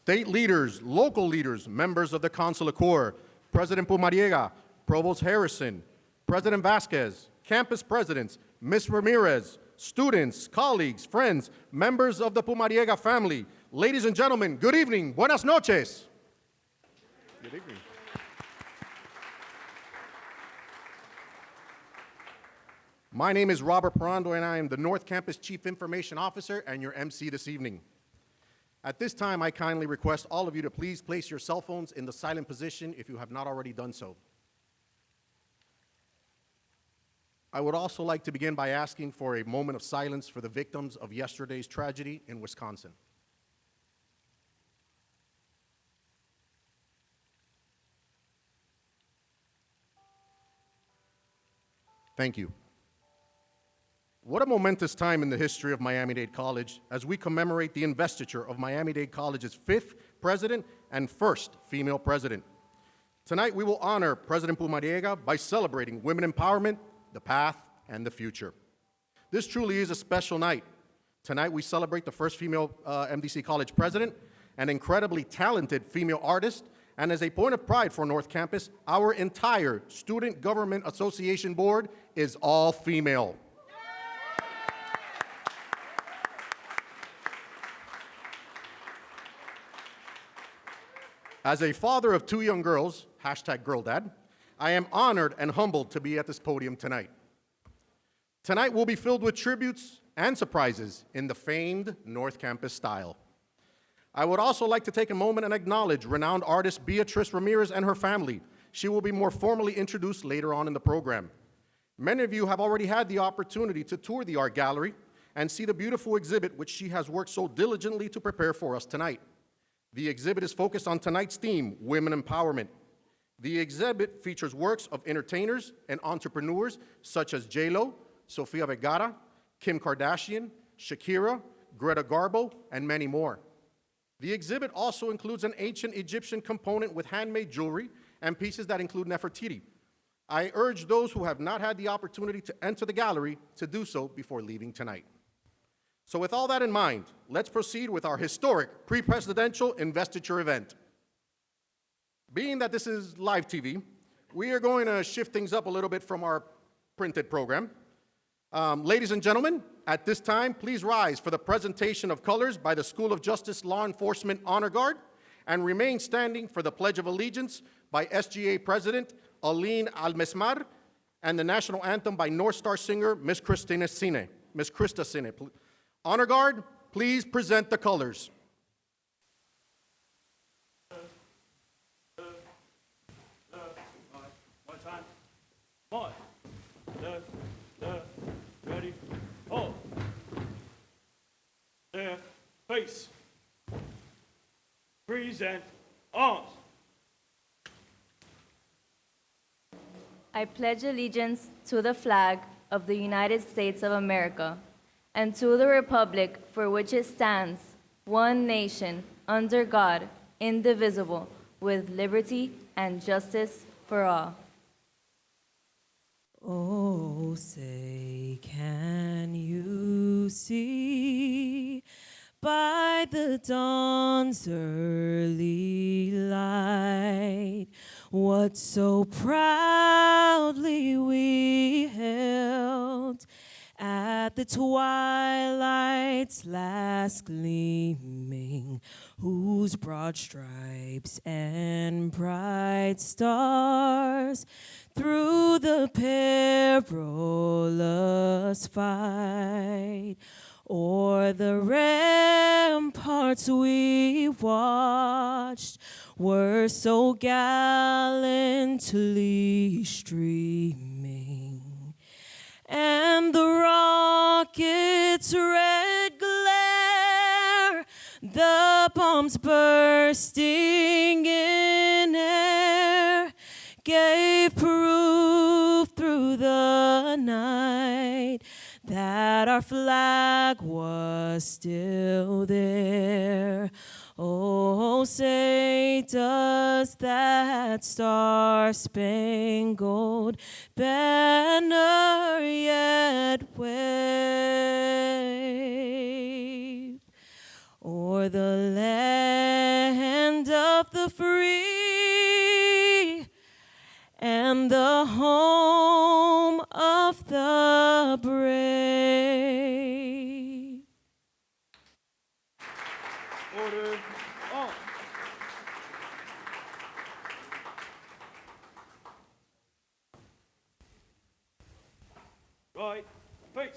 state leaders, local leaders, members of the Consular Corps, President Pumariega, Provost Harrison, President Vasquez, campus presidents, Ms. Ramirez, students, colleagues, friends, members of the Pumariega family, ladies and gentlemen, good evening, buenas noches. Good evening. My name is Robert Parando, and I am the North Campus Chief Information Officer and your MC this evening. At this time, I kindly request all of you to please place your cell phones in the silent position if you have not already done so. I would also like to begin by asking for a moment of silence for the victims of yesterday's tragedy in Wisconsin. Thank you. What a momentous time in the history of Miami-Dade College as we commemorate the investiture of Miami-Dade College's 5th president and 1st female president. Tonight, we will honor President Pumariega by celebrating women empowerment, the path, and the future. This truly is a special night. Tonight, we celebrate the first female MDC College president, an incredibly talented female artist, and as a point of pride for North Campus, our entire Student Government Association board is all female. As a father of 2 young girls, #GirlDad, I am honored and humbled to be at this podium tonight. Tonight will be filled with tributes and surprises in the famed North Campus style. I would also like to take a moment and acknowledge renowned artist Beatrice Ramirez and her family. She will be more formally introduced later on in the program. Many of you have already had the opportunity to tour the art gallery and see the beautiful exhibit which she has worked so diligently to prepare for us tonight. The exhibit is focused on tonight's theme, women empowerment. The exhibit features works of entertainers and entrepreneurs such as J-Lo, Sofia Vergara, Kim Kardashian, Shakira, Greta Garbo, and many more. The exhibit also includes an ancient Egyptian component with handmade jewelry and pieces that include Nefertiti. I urge those who have not had the opportunity to enter the gallery to do so before leaving tonight. So with all that in mind, let's proceed with our historic pre-presidential investiture event. Being that this is live TV, we are going to shift things up a little bit from our printed program. Ladies and gentlemen, at this time, please rise for the presentation of colors by the School of Justice Law Enforcement Honor Guard and remain standing for the Pledge of Allegiance by SGA President Aline Almesmar and the national anthem by North Star singer Miss Krista Cine. Honor Guard, please present the colors. One time. 1, 2, ready, hold. There, face. Present, arms. I pledge allegiance to the flag of the United States of America and to the republic for which it stands, one nation, under God, indivisible, with liberty and justice for all. Oh, say, can you see by the dawn's early light what so proudly we held at the twilight's last gleaming, whose broad stripes and bright stars through the perilous fight o'er the ramparts we watched were so gallantly streaming, and the rocket's red glare, the bombs bursting in air, gave proof through the night that our flag was still there. Oh, say, does that star-spangled banner yet wave o'er the land Order. On. Right. Face.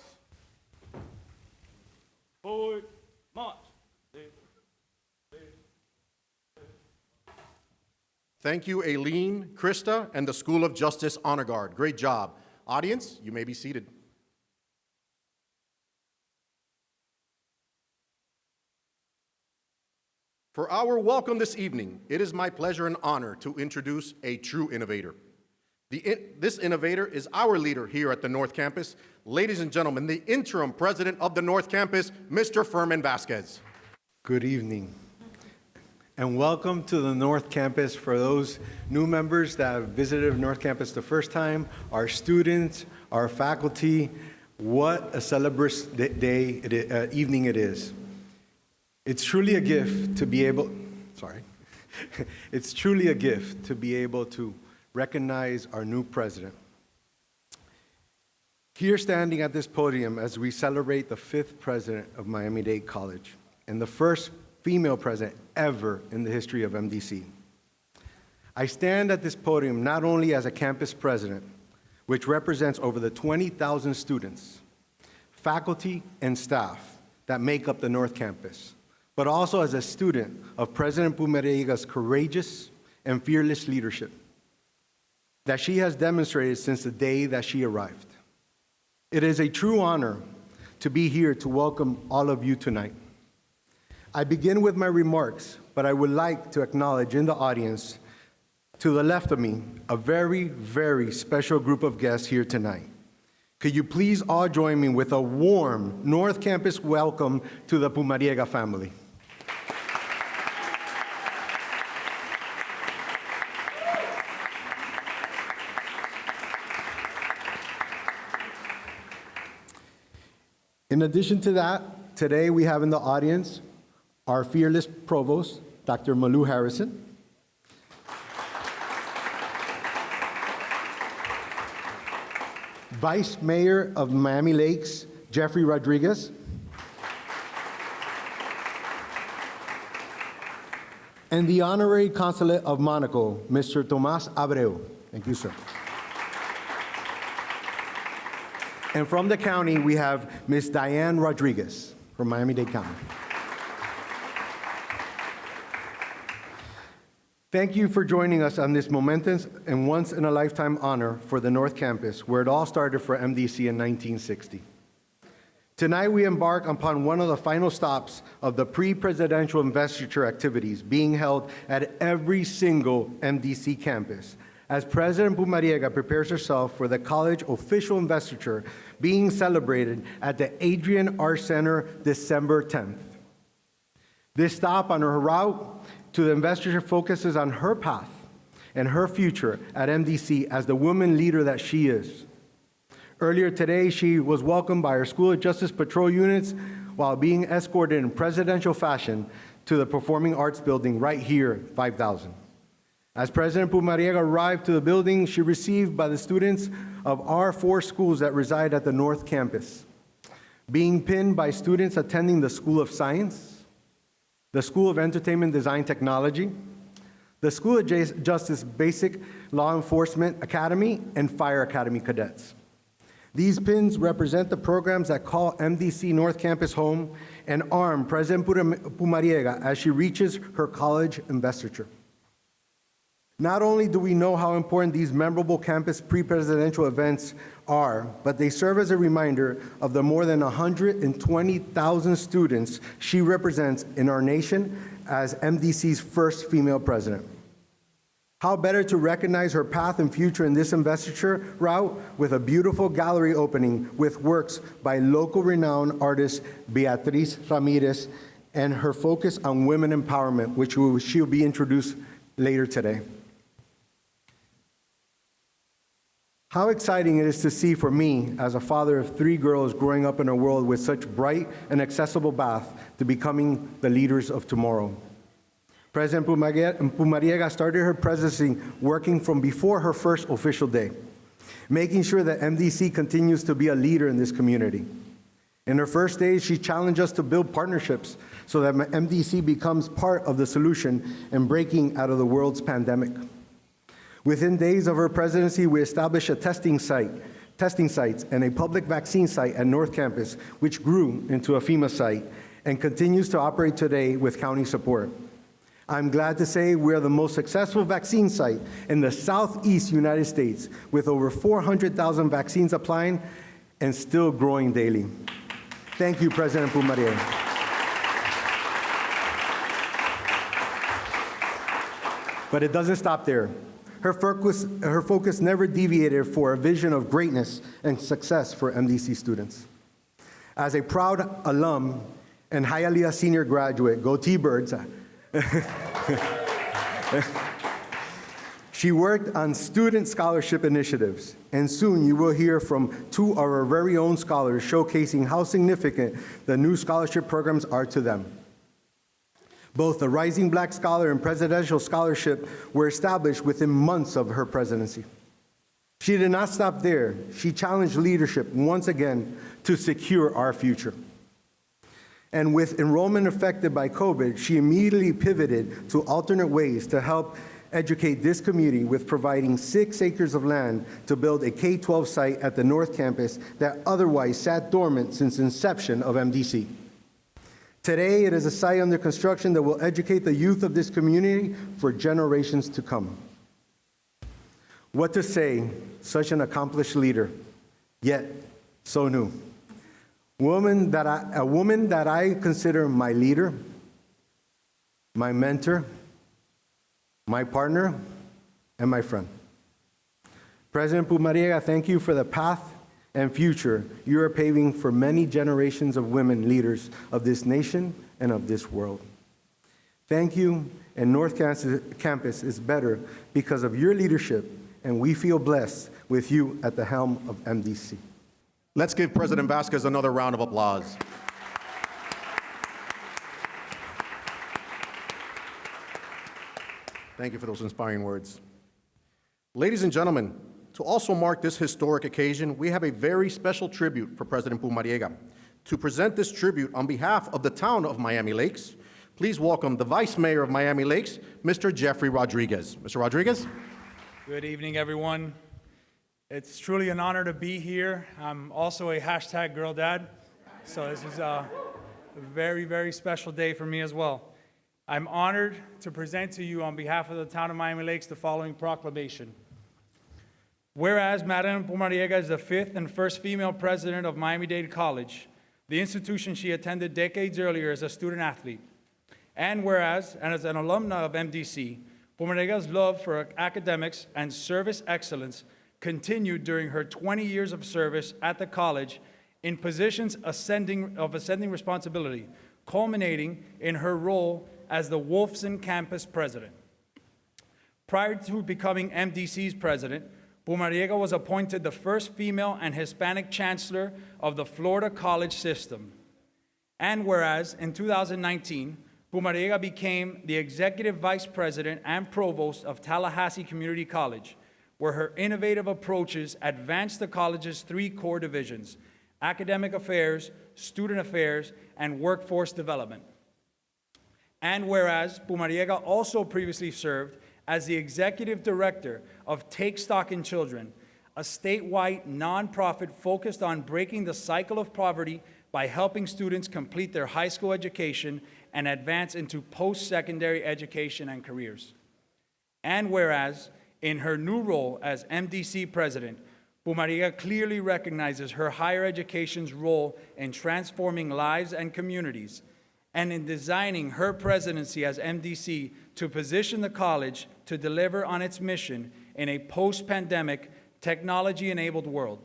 Forward. March. Thank you, Aileen, Krista, and the School of Justice Honor Guard. Great job. Audience, you may be seated. For our welcome this evening, it is my pleasure and honor to introduce a true innovator. This innovator is our leader here at the North Campus. Ladies and gentlemen, the interim president of the North Campus, Mr. Furman Vasquez. Good evening, and welcome to the North Campus. For those new members that have visited North Campus the first time, our students, our faculty, what a celebrous evening it is. It's truly a gift to be able, it's truly a gift to be able to recognize our new president. Here standing at this podium as we celebrate the 5th president of Miami-Dade College and the first female president ever in the history of MDC. I stand at this podium not only as a campus president, which represents over the 20,000 students, faculty, and staff that make up the North Campus, but also as a student of President Pumariega's courageous and fearless leadership that she has demonstrated since the day that she arrived. It is a true honor to be here to welcome all of you tonight. I begin with my remarks, but I would like to acknowledge in the audience, to the left of me, a very, very special group of guests here tonight. Could you please all join me with a warm North Campus welcome to the Pumariega family? In addition to that, today we have in the audience our fearless provost, Dr. Malou Harrison. Vice Mayor of Miami Lakes, Jeffrey Rodriguez. And the Honorary Consulate of Monaco, Mr. Tomas Abreu. Thank you, sir. And from the county, we have Ms. Diane Rodriguez from Miami-Dade County. Thank you for joining us on this momentous and once-in-a-lifetime honor for the North Campus, where it all started for MDC in 1960. Tonight, we embark upon one of the final stops of the pre-presidential investiture activities being held at every single MDC campus, as President Pumariega prepares herself for the college official investiture being celebrated at the Adrian Art Center December 10th. This stop on her route to the investiture focuses on her path and her future at MDC as the woman leader that she is. Earlier today, she was welcomed by her School of Justice patrol units while being escorted in presidential fashion to the Performing Arts Building right here, 5000. As President Pumariega arrived to the building, she received by the students of our 4 schools that reside at the North Campus, being pinned by students attending the School of Science, the School of Entertainment Design Technology, the School of Justice Basic Law Enforcement Academy, and Fire Academy cadets. These pins represent the programs that call MDC North Campus home and arm President Pumariega as she reaches her college investiture. Not only do we know how important these memorable campus pre-presidential events are, but they serve as a reminder of the more than 120,000 students she represents in our nation as MDC's first female president. How better to recognize her path and future in this investiture route with a beautiful gallery opening with works by local renowned artist Beatriz Ramirez and her focus on women empowerment, which she'll be introduced later today. How exciting it is to see for me, as a father of 3 girls growing up in a world with such bright and accessible path to becoming the leaders of tomorrow. President Pumariega started her presidency working from before her first official day, making sure that MDC continues to be a leader in this community. In her first days, she challenged us to build partnerships so that MDC becomes part of the solution in breaking out of the world's pandemic. Within days of her presidency, we established a testing sites, and a public vaccine site at North Campus, which grew into a FEMA site and continues to operate today with county support. I'm glad to say we are the most successful vaccine site in the Southeast United States, with over 400,000 vaccines applying and still growing daily. Thank you, President Pumariega. But it doesn't stop there. Her focus never deviated for a vision of greatness and success for MDC students. As a proud alum and Hialeah Senior graduate, go T-Birds, she worked on student scholarship initiatives, and soon you will hear from two of our very own scholars showcasing how significant the new scholarship programs are to them. Both the Rising Black Scholar and Presidential Scholarship were established within months of her presidency. She did not stop there. She challenged leadership once again to secure our future. And with enrollment affected by COVID, she immediately pivoted to alternate ways to help educate this community with providing 6 acres of land to build a K-12 site at the North Campus that otherwise sat dormant since inception of MDC. Today, it is a site under construction that will educate the youth of this community for generations to come. What to say, such an accomplished leader, yet so new. A woman that I consider my leader, my mentor, my partner, and my friend. President Pumariega, thank you for the path and future you are paving for many generations of women leaders of this nation and of this world. Thank you, and North Campus is better because of your leadership, and we feel blessed with you at the helm of MDC. Let's give President Vasquez another round of applause. Thank you for those inspiring words. Ladies and gentlemen, to also mark this historic occasion, we have a very special tribute for President Pumariega. To present this tribute on behalf of the town of Miami Lakes, please welcome the Vice Mayor of Miami Lakes, Mr. Jeffrey Rodriguez. Mr. Rodriguez? Good evening, everyone. It's truly an honor to be here. I'm also a hashtag girl dad, so this is a very, very special day for me as well. I'm honored to present to you on behalf of the town of Miami Lakes the following proclamation. Whereas Madam Pumariega is the 5th and first female president of Miami-Dade College, the institution she attended decades earlier as a student athlete. And whereas, and as an alumna of MDC, Pumariega's love for academics and service excellence continued during her 20 years of service at the college in positions of ascending responsibility, culminating in her role as the Wolfson campus president. Prior to becoming MDC's president, Pumariega was appointed the first female and Hispanic chancellor of the Florida college system. And whereas in 2019, Pumariega became the executive vice president and provost of Tallahassee Community College, where her innovative approaches advanced the college's 3 core divisions: academic affairs, student affairs, and workforce development. And whereas Pumariega also previously served as the executive director of Take Stock in Children, a statewide nonprofit focused on breaking the cycle of poverty by helping students complete their high school education and advance into post-secondary education and careers. And whereas, in her new role as MDC president, Pumariega clearly recognizes her higher education's role in transforming lives and communities, and in designing her presidency as MDC to position the college to deliver on its mission in a post-pandemic, technology-enabled world.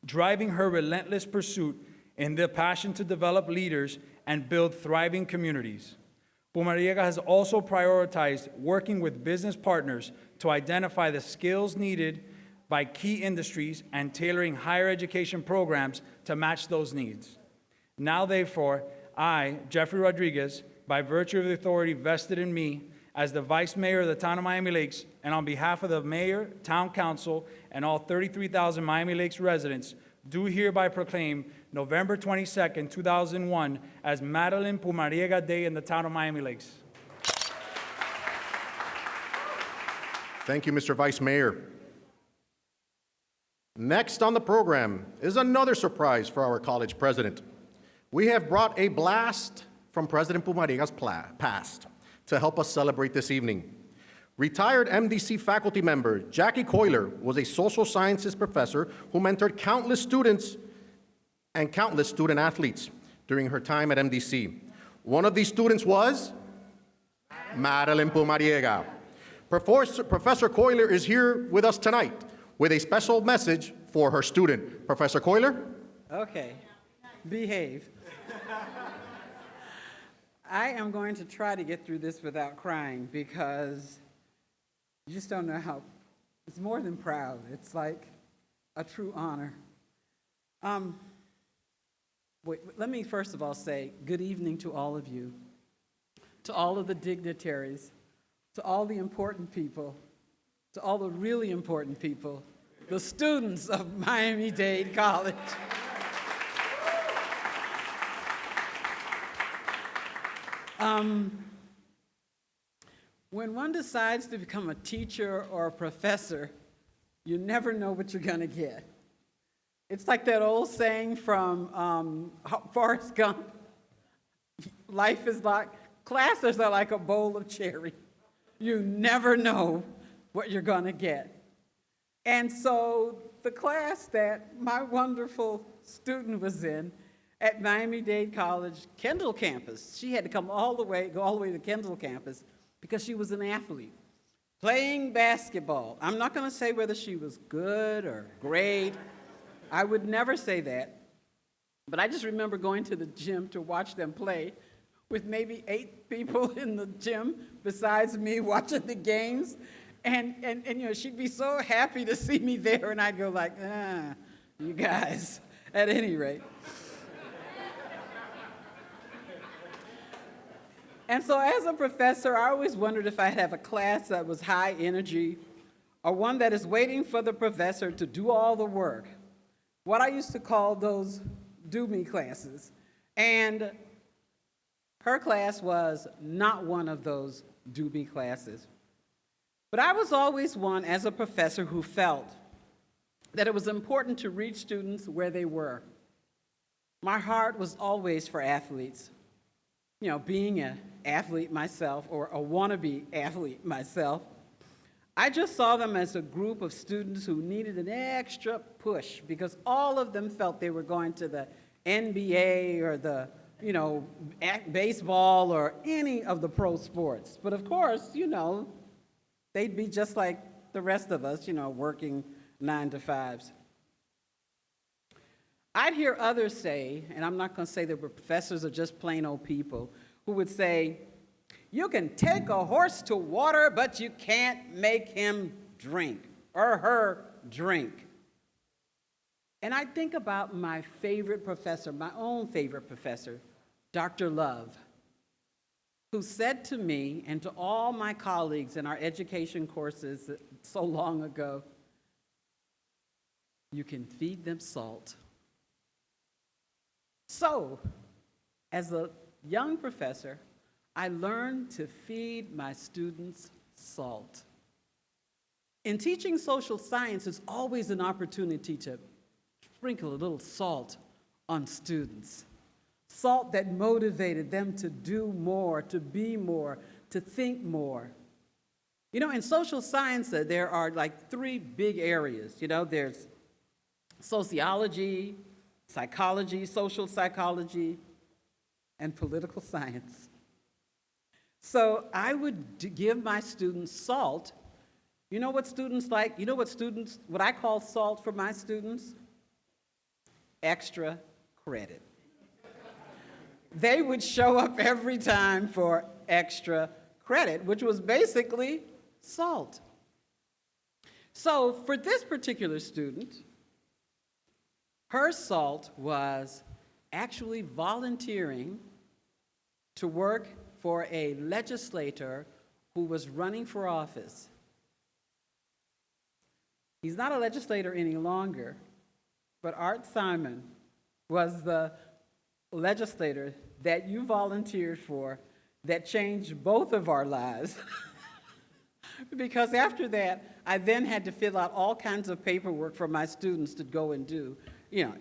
Driving her relentless pursuit in the passion to develop leaders and build thriving communities. Pumariega has also prioritized working with business partners to identify the skills needed by key industries and tailoring higher education programs to match those needs. Now, therefore, I, Jeffrey Rodriguez, by virtue of the authority vested in me as the Vice Mayor of the town of Miami Lakes, and on behalf of the Mayor, Town Council, and all 33,000 Miami Lakes residents, do hereby proclaim November 22nd, 2001 as Madeline Pumariega Day in the town of Miami Lakes. Thank you, Mr. Vice Mayor. Next on the program is another surprise for our college president. We have brought a blast from President Pumariega's past to help us celebrate this evening. Retired MDC faculty member Jackie Coiler was a social sciences professor who mentored countless students and countless student athletes during her time at MDC. One of these students was Madeline Pumariega. Professor Coiler is here with us tonight with a special message for her student. Professor Coiler? Okay, behave. I am going to try to get through this without crying because you just don't know how, it's more than proud. It's like a true honor. Let me first of all say good evening to all of you, to all of the dignitaries, to all the important people, to all the really important people, the students of Miami-Dade College. When one decides to become a teacher or a professor, you never know what you're going to get. It's like that old saying from Forrest Gump, life is like, classes are like a bowl of cherry. You never know what you're going to get. And so the class that my wonderful student was in at Miami-Dade College, Kendall campus, she had to go all the way to Kendall campus because she was an athlete, playing basketball. I'm not going to say whether she was good or great. I would never say that. But I just remember going to the gym to watch them play with maybe 8 people in the gym besides me watching the games. And you know, she'd be so happy to see me there, and I'd go like, you guys, at any rate. And so as a professor, I always wondered if I'd have a class that was high energy or one that is waiting for the professor to do all the work. What I used to call those do-me classes. And her class was not one of those do-me classes. But I was always one, as a professor, who felt that it was important to reach students where they were. My heart was always for athletes. You know, being an athlete myself, or a wannabe athlete myself, I just saw them as a group of students who needed an extra push because all of them felt they were going to the NBA or the, you know, baseball or any of the pro sports. But of course, you know, they'd be just like the rest of us, you know, working 9 to 5s. I'd hear others say, and I'm not going to say they were professors or just plain old people, who would say, you can take a horse to water, but you can't make him drink or her drink. And I think about my favorite professor, my own favorite professor, Dr. Love, who said to me and to all my colleagues in our education courses so long ago, you can feed them salt. So, as a young professor, I learned to feed my students salt. In teaching social science, it's always an opportunity to sprinkle a little salt on students. Salt that motivated them to do more, to be more, to think more. You know, in social science, there are like 3 big areas. You know, there's sociology, psychology, social psychology, and political science. So I would give my students salt. You know what students like? You know what I call salt for my students? Extra credit. They would show up every time for extra credit, which was basically salt. So for this particular student, her salt was actually volunteering to work for a legislator who was running for office. He's not a legislator any longer, but Art Simon was the legislator that you volunteered for that changed both of our lives. Because after that, I then had to fill out all kinds of paperwork for my students to go and do,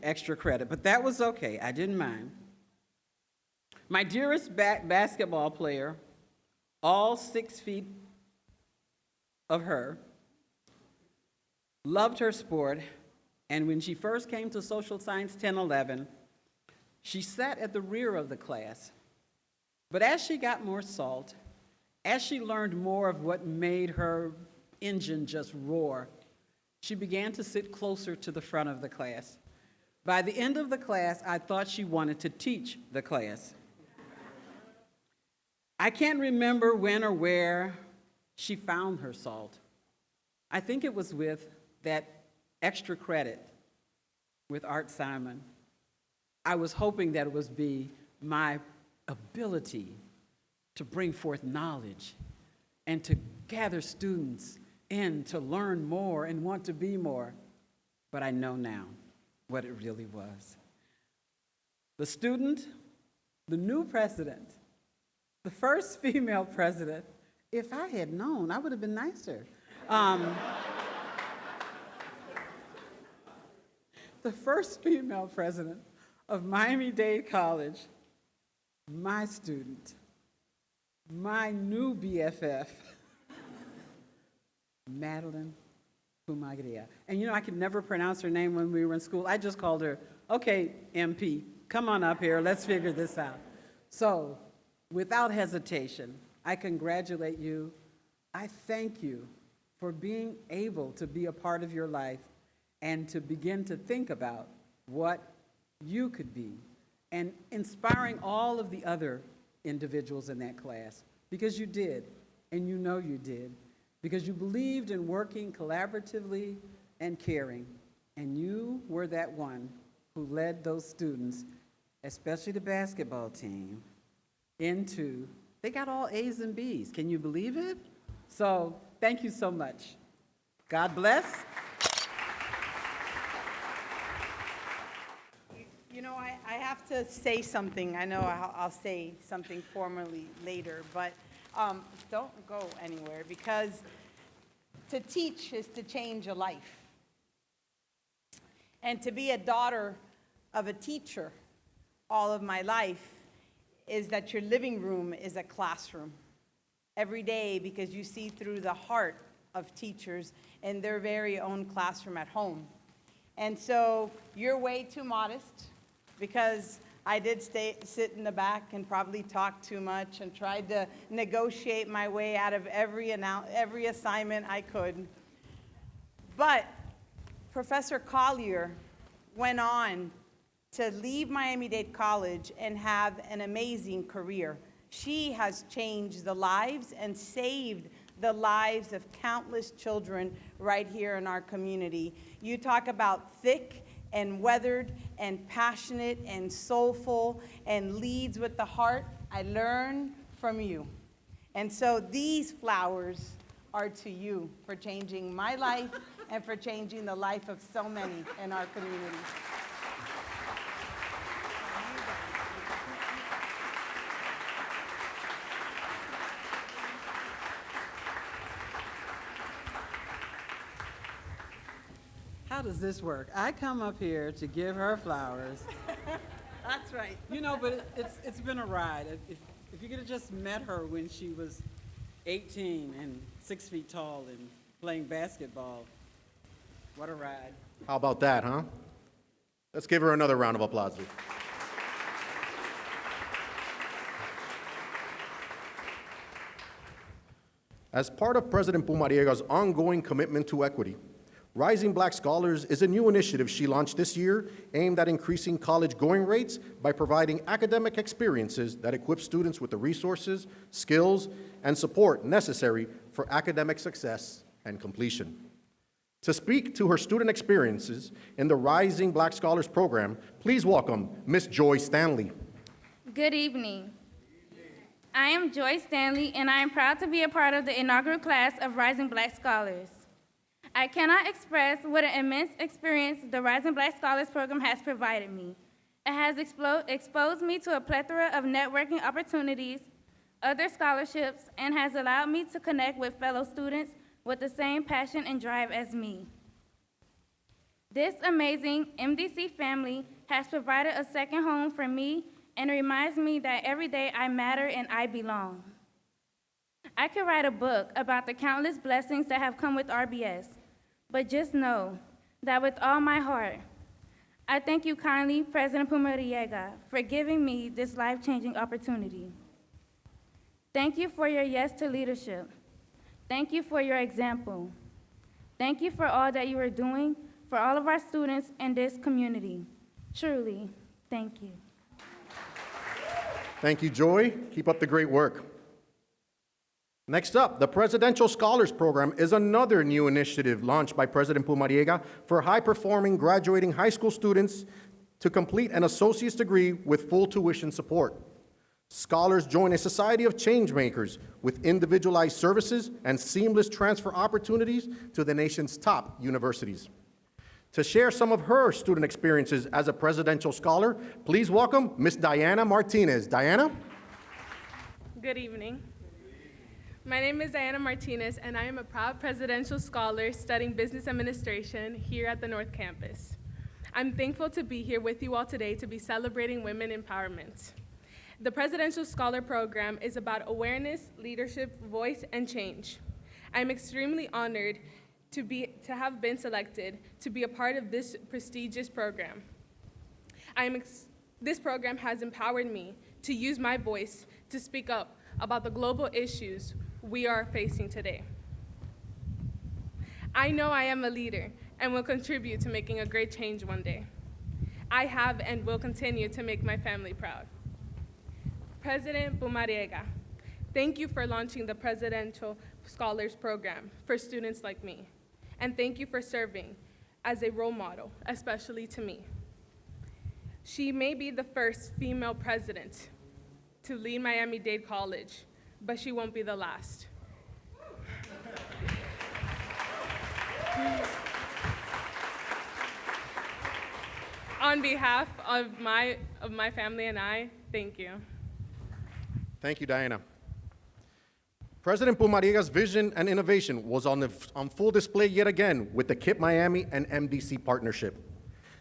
extra credit. But that was okay, I didn't mind. My dearest basketball player, all 6 feet of her, loved her sport, and when she first came to social science 1011, she sat at the rear of the class. But as she got more salt, as she learned more of what made her engine just roar, she began to sit closer to the front of the class. By the end of the class, I thought she wanted to teach the class. I can't remember when or where she found her salt. I think it was with that extra credit with Art Simon. I was hoping that it would be my ability to bring forth knowledge and to gather students in to learn more and want to be more. But I know now what it really was. The student, the new president, the first female president. If I had known, I would have been nicer. The first female president of Miami-Dade College, my student, my new BFF, Madeline Pumagria. And I could never pronounce her name when we were in school. I just called her, okay, MP, come on up here, let's figure this out. So, without hesitation, I congratulate you. I thank you for being able to be a part of your life and to begin to think about what you could be and inspiring all of the other individuals in that class, because you did, and you know you did, because you believed in working collaboratively and caring, and you were that one who led those students, especially the basketball team, they got all A's and B's. Can you believe it? So thank you so much. God bless. I have to say something. I know I'll say something formally later, but don't go anywhere, because to teach is to change a life. And to be a daughter of a teacher all of my life is that your living room is a classroom every day, because you see through the heart of teachers in their very own classroom at home. And so you're way too modest, because I did sit in the back and probably talk too much and tried to negotiate my way out of every assignment I could. But Professor Collier went on to leave Miami-Dade College and have an amazing career. She has changed the lives and saved the lives of countless children right here in our community. You talk about thick and weathered and passionate and soulful and leads with the heart. I learn from you. And so these flowers are to you for changing my life and for changing the life of so many in our community. How does this work? I come up here to give her flowers. That's right. But it's been a ride. If you could have just met her when she was 18 and 6 feet tall and playing basketball, what a ride. How about that, huh? Let's give her another round of applause. As part of President Pumariega's ongoing commitment to equity, Rising Black Scholars is a new initiative she launched this year aimed at increasing college going rates by providing academic experiences that equip students with the resources, skills, and support necessary for academic success and completion. To speak to her student experiences in the Rising Black Scholars program, please welcome Ms. Joy Stanley. Good evening. I am Joy Stanley, and I am proud to be a part of the inaugural class of Rising Black Scholars. I cannot express what an immense experience the Rising Black Scholars Program has provided me. It has exposed me to a plethora of networking opportunities, other scholarships, and has allowed me to connect with fellow students with the same passion and drive as me. This amazing MDC family has provided a second home for me and reminds me that every day I matter and I belong. I could write a book about the countless blessings that have come with RBS, but just know that with all my heart, I thank you kindly, President Pumariega, for giving me this life-changing opportunity. Thank you for your yes to leadership. Thank you for your example. Thank you for all that you are doing for all of our students in this community. Truly, thank you. Thank you, Joy. Keep up the great work. Next up, the Presidential Scholars Program is another new initiative launched by President Pumariega for high-performing graduating high school students to complete an associate's degree with full tuition support. Scholars join a society of changemakers with individualized services and seamless transfer opportunities to the nation's top universities. To share some of her student experiences as a presidential scholar, please welcome Ms. Diana Martinez. Diana? Good evening. My name is Diana Martinez, and I am a proud presidential scholar studying business administration here at the North Campus. I'm thankful to be here with you all today to be celebrating women empowerment. The Presidential Scholar Program is about awareness, leadership, voice, and change. I'm extremely honored to have been selected to be a part of this prestigious program. This program has empowered me to use my voice to speak up about the global issues we are facing today. I know I am a leader and will contribute to making a great change one day. I have and will continue to make my family proud. President Pumariega, thank you for launching the Presidential Scholars Program for students like me. And thank you for serving as a role model, especially to me. She may be the first female president to lead Miami-Dade College, but she won't be the last. On behalf of my family and I, thank you. Thank you, Diana. President Pumariega's vision and innovation was on full display yet again with the KIPP Miami and MDC partnership.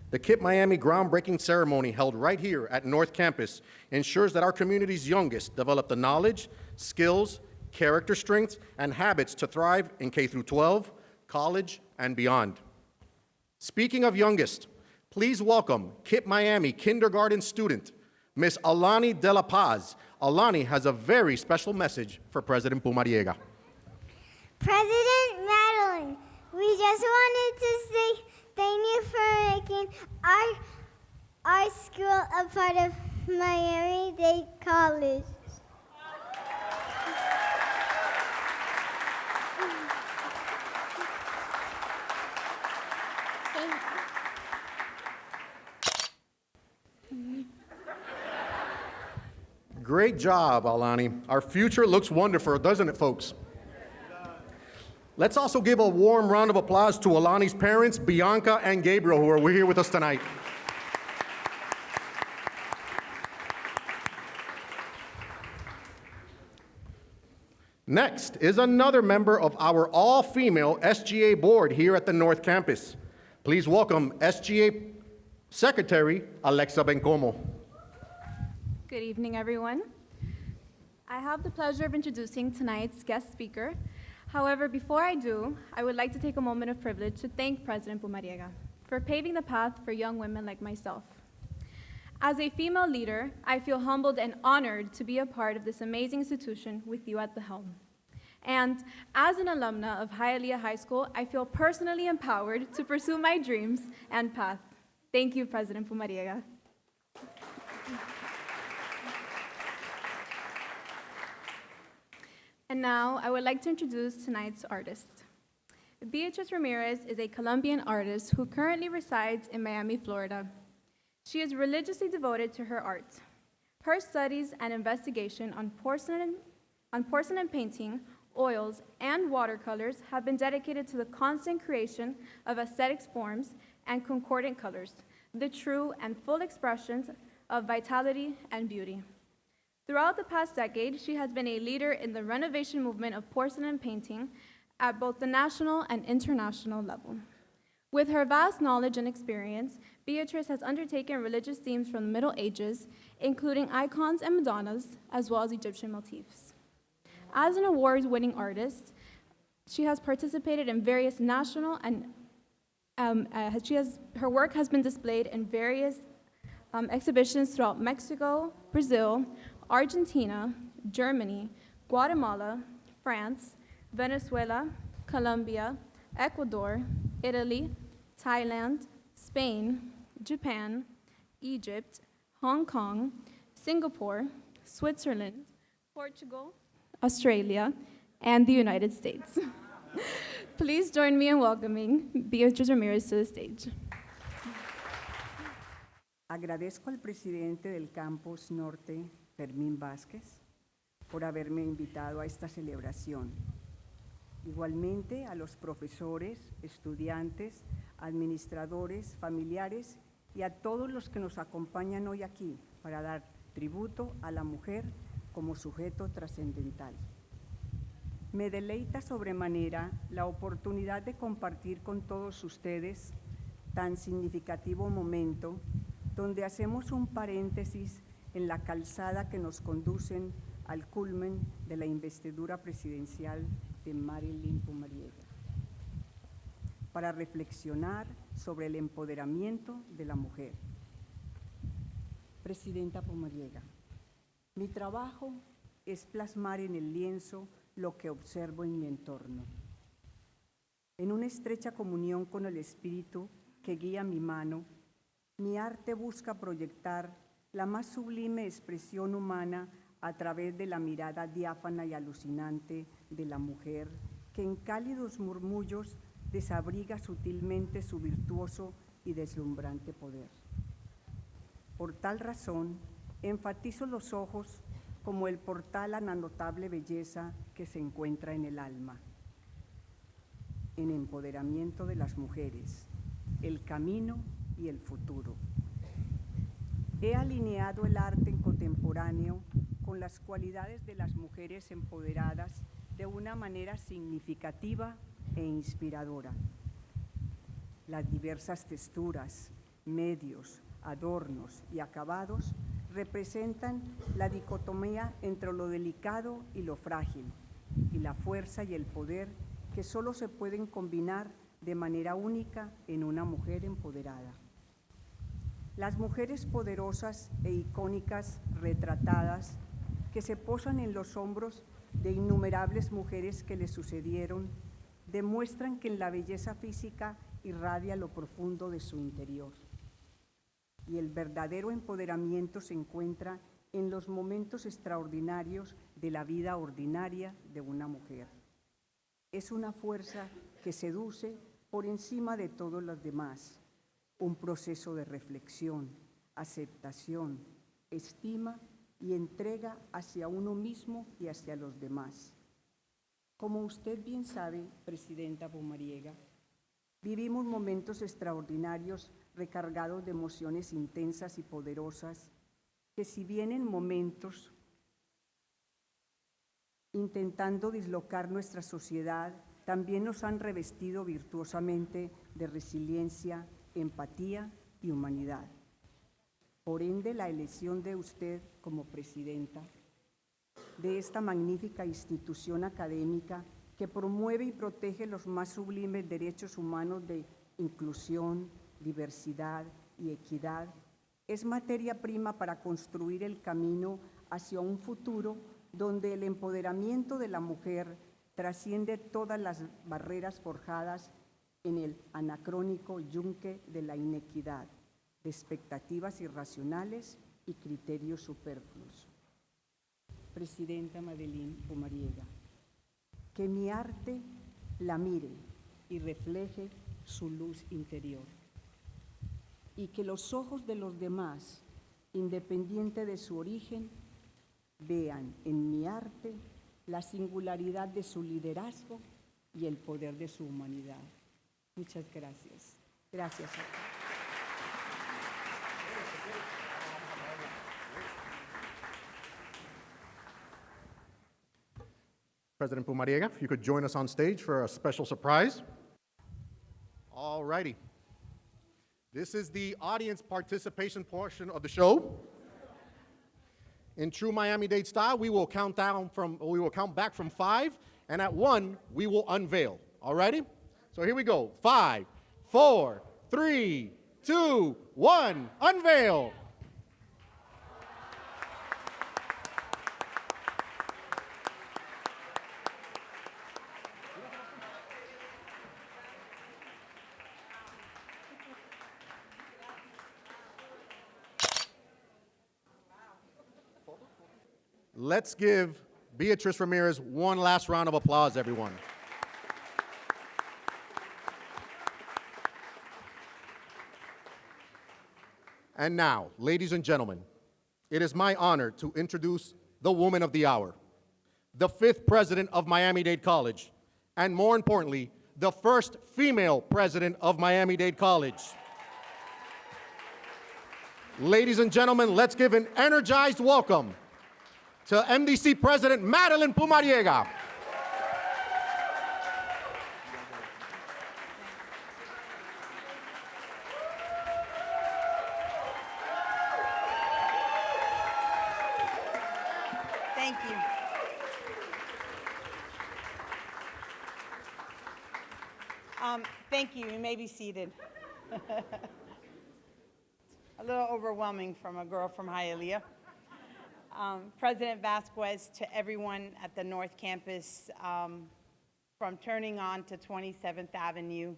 The KIPP Miami groundbreaking ceremony held right here at North Campus ensures that our community's youngest develop the knowledge, skills, character strengths, and habits to thrive in K-12, college, and beyond. Speaking of youngest, please welcome KIPP Miami kindergarten student, Miss Alani De La Paz. Alani has a very special message for President Pumariega. President Madeline, we just wanted to say thank you for making our school a part of Miami-Dade College. Great job, Alani. Our future looks wonderful, doesn't it, folks? Let's also give a warm round of applause to Alani's parents, Bianca and Gabriel, who are here with us tonight. Next is another member of our all-female SGA board here at the North Campus. Please welcome SGA Secretary Alexa Bencomo. Good evening, everyone. I have the pleasure of introducing tonight's guest speaker. However, before I do, I would like to take a moment of privilege to thank President Pumariega for paving the path for young women like myself. As a female leader, I feel humbled and honored to be a part of this amazing institution with you at the helm. And as an alumna of Hialeah High School, I feel personally empowered to pursue my dreams and path. Thank you, President Pumariega. And now, I would like to introduce tonight's artist. Beatriz Ramirez is a Colombian artist who currently resides in Miami, Florida. She is religiously devoted to her art. Her studies and investigation on porcelain painting, oils, and watercolors have been dedicated to the constant creation of aesthetic forms and concordant colors, the true and full expressions of vitality and beauty. Throughout the past decade, she has been a leader in the renovation movement of porcelain painting at both the national and international level. With her vast knowledge and experience, Beatrice has undertaken religious themes from the Middle Ages, including icons and Madonnas, as well as Egyptian motifs. As an award-winning artist, she has participated in various national and her work has been displayed in various exhibitions throughout Mexico, Brazil, Argentina, Germany, Guatemala, France, Venezuela, Colombia, Ecuador, Italy, Thailand, Spain, Japan, Egypt, Hong Kong, Singapore, Switzerland, Portugal, Australia, and the United States. Please join me in welcoming Beatriz Ramirez to the stage. Agradezco al presidente del Campus Norte, Fermín Vázquez, por haberme invitado a esta celebración. Igualmente a los profesores, estudiantes, administradores, familiares y a todos los que nos acompañan hoy aquí para dar tributo a la mujer como sujeto trascendental. Me deleita sobremanera la oportunidad de compartir con todos ustedes tan significativo momento donde hacemos un paréntesis en la calzada que nos conducen al culmen de la investidura presidencial de Marilyn Pumariega, para reflexionar sobre el empoderamiento de la mujer. Presidenta Pumariega, mi trabajo es plasmar en el lienzo lo que observo en mi entorno. En una estrecha comunión con el espíritu que guía mi mano, mi arte busca proyectar la más sublime expresión humana a través de la mirada diáfana y alucinante de la mujer que en cálidos murmullos desabriga sutilmente su virtuoso y deslumbrante poder. Por tal razón, enfatizo los ojos como el portal a la notable belleza que se encuentra en el alma. En empoderamiento de las mujeres, el camino y el futuro. He alineado el arte contemporáneo con las cualidades de las mujeres empoderadas de una manera significativa e inspiradora. Las diversas texturas, medios, adornos y acabados representan la dicotomía entre lo delicado y lo frágil, y la fuerza y el poder que solo se pueden combinar de manera única en una mujer empoderada. Las mujeres poderosas e icónicas retratadas que se posan en los hombros de innumerables mujeres que le sucedieron demuestran que en la belleza física irradia lo profundo de su interior. Y el verdadero empoderamiento se encuentra en los momentos extraordinarios de la vida ordinaria de una mujer. Es una fuerza que seduce por encima de todos los demás, un proceso de reflexión, aceptación, estima y entrega hacia uno mismo y hacia los demás. Como usted bien sabe, Presidenta Pumariega, vivimos momentos extraordinarios recargados de emociones intensas y poderosas que, si bien en momentos intentando dislocar nuestra sociedad, también nos han revestido virtuosamente de resiliencia, empatía y humanidad. Por ende, la elección de usted como presidenta de esta magnífica institución académica que promueve y protege los más sublimes derechos humanos de inclusión, diversidad y equidad, es materia prima para construir el camino hacia un futuro donde el empoderamiento de la mujer trasciende todas las barreras forjadas en el anacrónico yunque de la inequidad, de expectativas irracionales y criterios superfluos. Presidenta Marilyn Pumariega, que mi arte la mire y refleje su luz interior, y que los ojos de los demás, independiente de su origen, vean en mi arte la singularidad de su liderazgo y el poder de su humanidad. Muchas gracias. Gracias a todos. President Pumariega, if you could join us on stage for a special surprise. All righty. This is the audience participation portion of the show. In true Miami-Dade style, we will count back from 5, and at 1, we will unveil. All righty? So here we go. 5, 4, 3, 2, 1, unveil. Let's give Beatrice Ramirez one last round of applause, everyone. And now, ladies and gentlemen, it is my honor to introduce the woman of the hour, the 5th president of Miami-Dade College, and more importantly, the first female president of Miami-Dade College. Ladies and gentlemen, let's give an energized welcome to MDC President Madeline Pumariega. Thank you. Thank you. You may be seated. A little overwhelming from a girl from Hialeah. President Vasquez, to everyone at the North Campus, from turning on to 27th Avenue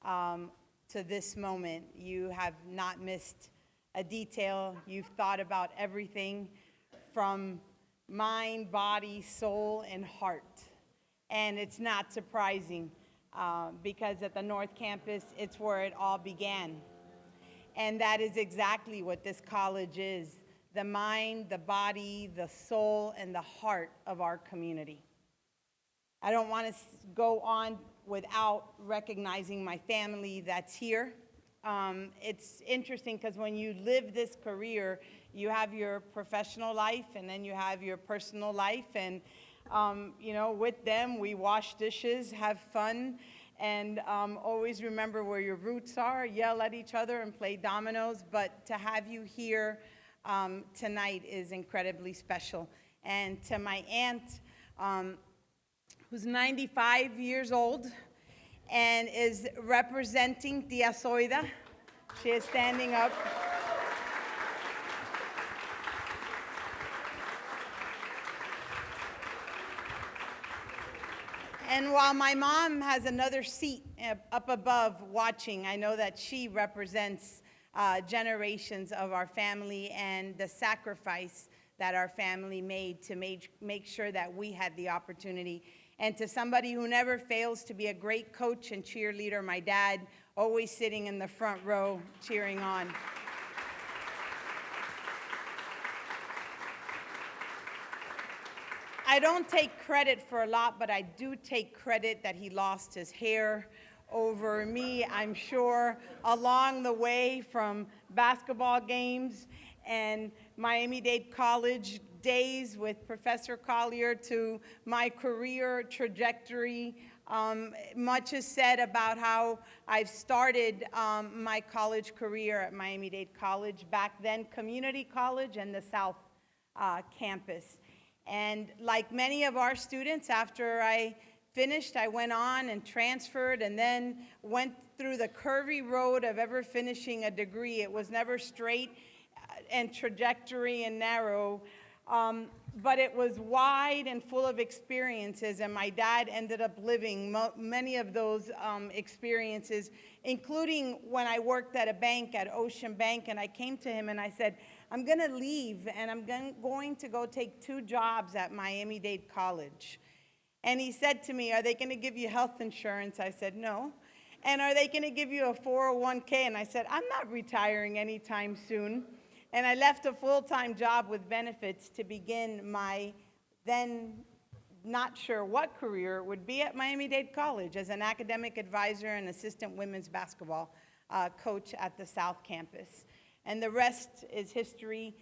to this moment, you have not missed a detail. You've thought about everything from mind, body, soul, and heart. And it's not surprising because at the North Campus, it's where it all began. And that is exactly what this college is: the mind, the body, the soul, and the heart of our community. I don't want to go on without recognizing my family that's here. It's interesting because when you live this career, you have your professional life and then you have your personal life. And, you know, with them, we wash dishes, have fun, and always remember where your roots are, yell at each other, and play dominoes. But to have you here tonight is incredibly special. And to my aunt, who's 95 years old and is representing Tia Zoida. She is standing up. And while my mom has another seat up above watching, I know that she represents generations of our family and the sacrifice that our family made to make sure that we had the opportunity. And to somebody who never fails to be a great coach and cheerleader, my dad, always sitting in the front row cheering on. I don't take credit for a lot, but I do take credit that he lost his hair over me, I'm sure, along the way from basketball games and Miami-Dade College days with Professor Collier to my career trajectory. Much is said about how I've started my college career at Miami-Dade College, back then community college and the South Campus. And like many of our students, after I finished, I went on and transferred and then went through the curvy road of ever finishing a degree. It was never straight and trajectory and narrow, but it was wide and full of experiences, and my dad ended up living many of those experiences, including when I worked at a bank, at Ocean Bank, and I came to him and I said, I'm going to leave and I'm going to go take 2 jobs at Miami-Dade College. And he said to me, are they going to give you health insurance? I said, no. And are they going to give you a 401k? And I said, I'm not retiring anytime soon. And I left a full-time job with benefits to begin my then not sure what career would be at Miami-Dade College as an academic advisor and assistant women's basketball coach at the South Campus. And the rest is history.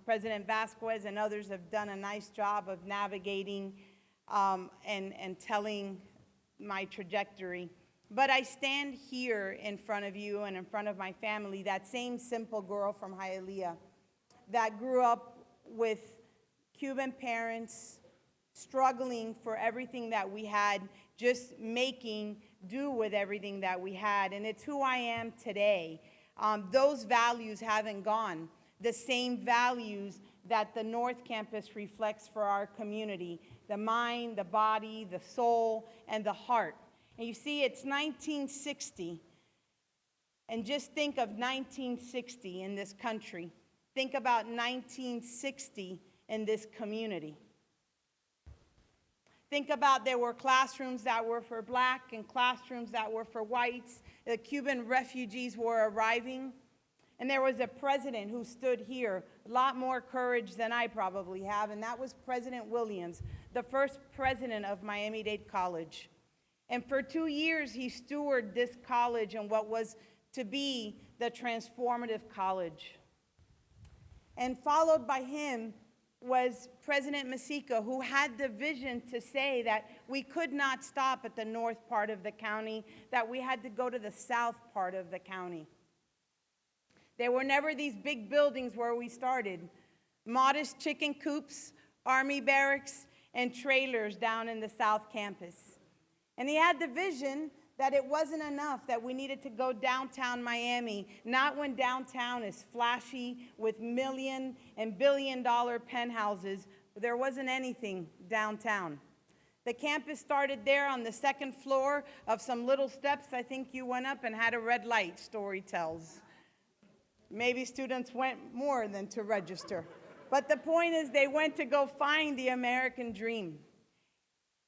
President Vasquez and others have done a nice job of navigating and telling my trajectory. But I stand here in front of you and in front of my family, that same simple girl from Hialeah that grew up with Cuban parents, struggling for everything that we had, just making do with everything that we had. And it's who I am today. Those values haven't gone. The same values that the North Campus reflects for our community: the mind, the body, the soul, and the heart. And you see, it's 1960. And just think of 1960 in this country. Think about 1960 in this community. Think about there were classrooms that were for black and classrooms that were for whites. The Cuban refugees were arriving. And there was a president who stood here, a lot more courage than I probably have, and that was President Williams, the first president of Miami-Dade College. And for 2 years, he stewarded this college and what was to be the transformative college. And followed by him was President Masica, who had the vision to say that we could not stop at the north part of the county, that we had to go to the south part of the county. There were never these big buildings where we started. Modest chicken coops, army barracks, and trailers down in the South Campus. And he had the vision that it wasn't enough, that we needed to go downtown Miami, not when downtown is flashy with million and billion-dollar penthouses. There wasn't anything downtown. The campus started there on the second floor of some little steps. I think you went up and had a red light, story tells. Maybe students went more than to register. But the point is, they went to go find the American dream.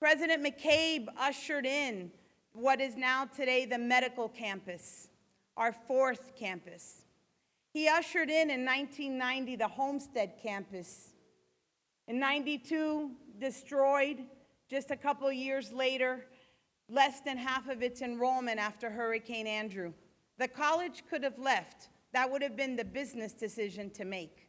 President McCabe ushered in what is now today the medical campus, our fourth campus. He ushered in 1990 the Homestead campus. In 92, destroyed just a couple years later, less than half of its enrollment after Hurricane Andrew. The college could have left. That would have been the business decision to make.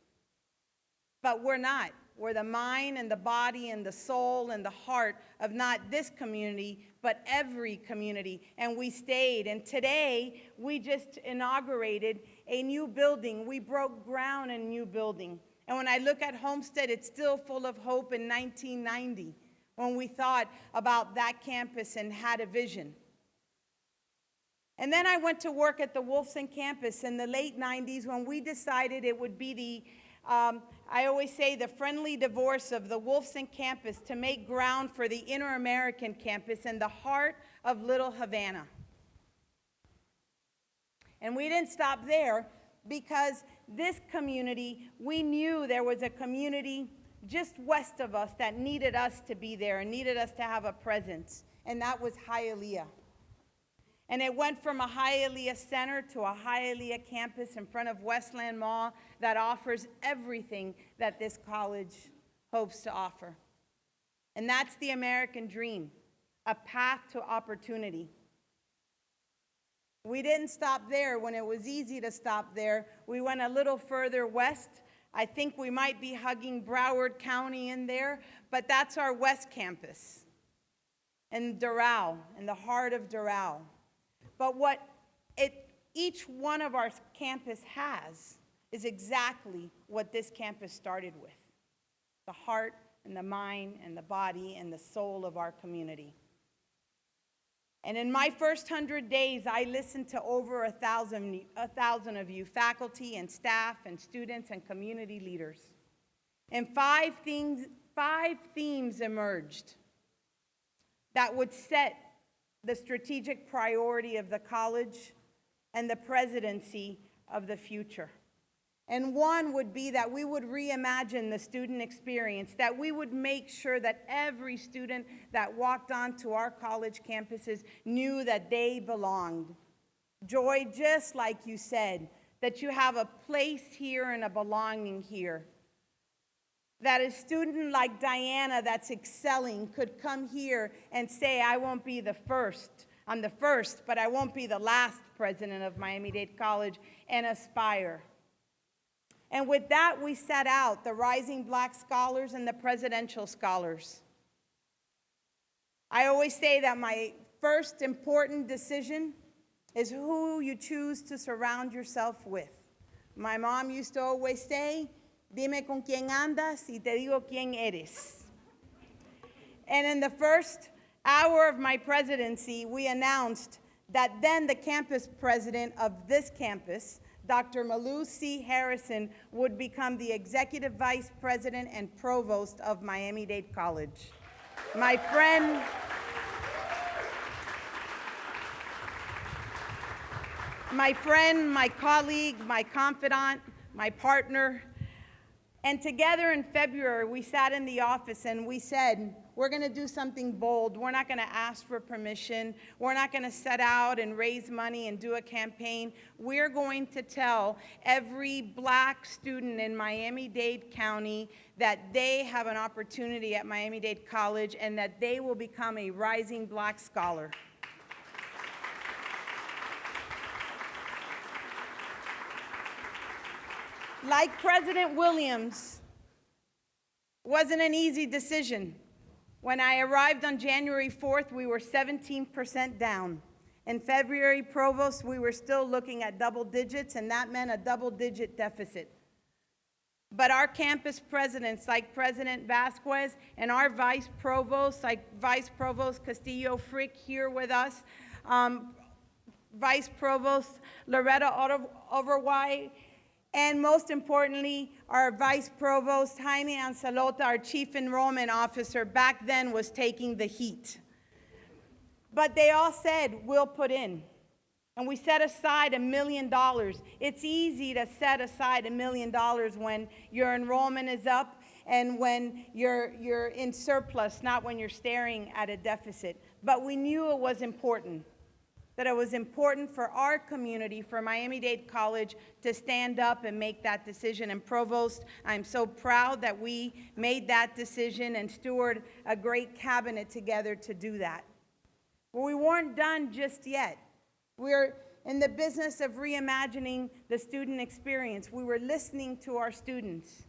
But we're not. We're the mind and the body and the soul and the heart of not this community, but every community. And we stayed. And today, we just inaugurated a new building. We broke ground in a new building. And when I look at Homestead, it's still full of hope in 1990, when we thought about that campus and had a vision. And then I went to work at the Wolfson campus in the late 90s when we decided it would be the, I always say, the friendly divorce of the Wolfson campus to make ground for the Inter-American campus in the heart of Little Havana. And we didn't stop there, because this community, we knew there was a community just west of us that needed us to be there and needed us to have a presence, and that was Hialeah. And it went from a Hialeah Center to a Hialeah campus in front of Westland Mall that offers everything that this college hopes to offer. And that's the American dream, a path to opportunity. We didn't stop there when it was easy to stop there. We went a little further west. I think we might be hugging Broward County in there, but that's our West Campus in Doral, in the heart of Doral. But what each one of our campus has is exactly what this campus started with: the heart and the mind and the body and the soul of our community. And in my first 100 days, I listened to over 1,000 of you, faculty and staff and students and community leaders. And five themes emerged that would set the strategic priority of the college and the presidency of the future. And one would be that we would reimagine the student experience, that we would make sure that every student that walked onto our college campuses knew that they belonged. Joy, just like you said, that you have a place here and a belonging here. that a student like Diana that's excelling could come here and say, I won't be the first. I'm the first, but I won't be the last president of Miami-Dade College, and aspire. And with that, we set out the Rising Black Scholars and the Presidential Scholars. I always say that my first important decision is who you choose to surround yourself with. My mom used to always say, dime con quién andas y te digo quién eres. And in the first hour of my presidency, we announced that then the campus president of this campus, Dr. Malou C. Harrison, would become the executive vice president and provost of Miami-Dade College. My friend, my colleague, my confidant, my partner. And together in February, we sat in the office and we said, we're going to do something bold. We're not going to ask for permission. We're not going to set out and raise money and do a campaign. We're going to tell every black student in Miami-Dade County that they have an opportunity at Miami-Dade College and that they will become a rising black scholar. Like President Williams, wasn't an easy decision. When I arrived on January 4th, we were 17% down. In February, Provost, we were still looking at double digits, and that meant a double-digit deficit. But our campus presidents, like President Vasquez, and our vice provosts, like Vice Provost Castillo Frick here with us, Vice Provost Loretta Overwhy, and most importantly, our Vice Provost, Jaime Ancelota, our Chief Enrollment Officer, back then was taking the heat. But they all said, we'll put in. And we set aside $1 million. It's easy to set aside $1 million when your enrollment is up and when you're in surplus, not when you're staring at a deficit. But we knew it was important. That it was important for our community, for Miami-Dade College, to stand up and make that decision. And Provost, I'm so proud that we made that decision and steward a great cabinet together to do that. But we weren't done just yet. We're in the business of reimagining the student experience. We were listening to our students.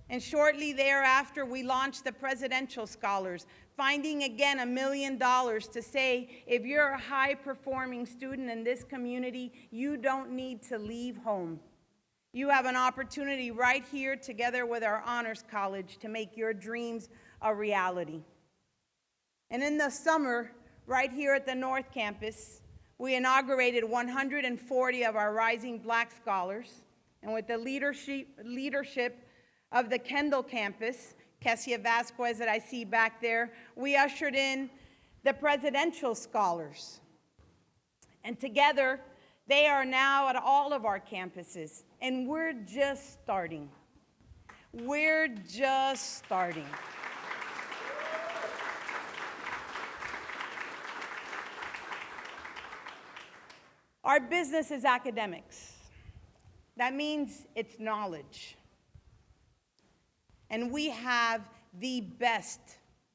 And shortly thereafter, we launched the Presidential Scholars, finding again $1 million to say, if you're a high-performing student in this community, you don't need to leave home. You have an opportunity right here together with our Honors College to make your dreams a reality. And in the summer, right here at the North Campus, we inaugurated 140 of our Rising Black Scholars, and with the leadership of the Kendall campus, Kessia Vasquez that I see back there, we ushered in the Presidential Scholars. And together, they are now at all of our campuses, and we're just starting. We're just starting. Our business is academics. That means it's knowledge. And we have the best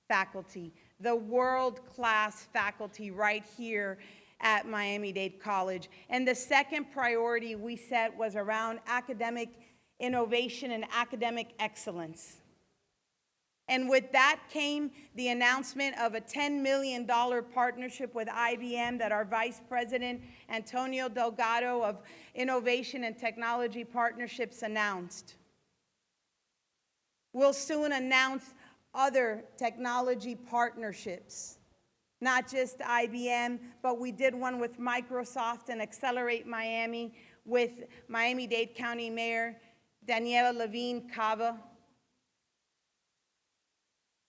faculty, the world-class faculty right here at Miami-Dade College. And the second priority we set was around academic innovation and academic excellence. And with that came the announcement of a $10 million partnership with IBM that our Vice President, Antonio Delgado of Innovation and Technology Partnerships, announced. We'll soon announce other technology partnerships, not just IBM, but we did one with Microsoft and Accelerate Miami with Miami-Dade County Mayor Daniela Levine Cava,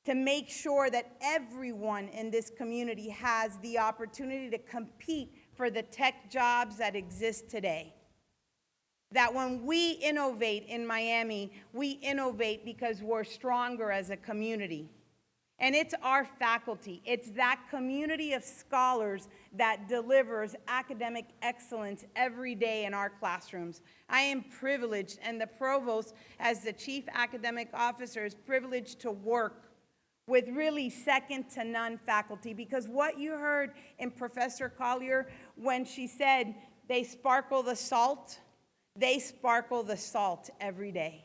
to make sure that everyone in this community has the opportunity to compete for the tech jobs that exist today. That when we innovate in Miami, we innovate because we're stronger as a community. And it's our faculty. It's that community of scholars that delivers academic excellence every day in our classrooms. I am privileged, and the provost, as the chief academic officer, is privileged to work with really second to none faculty, because what you heard in Professor Collier when she said they sparkle the salt, they sparkle the salt every day.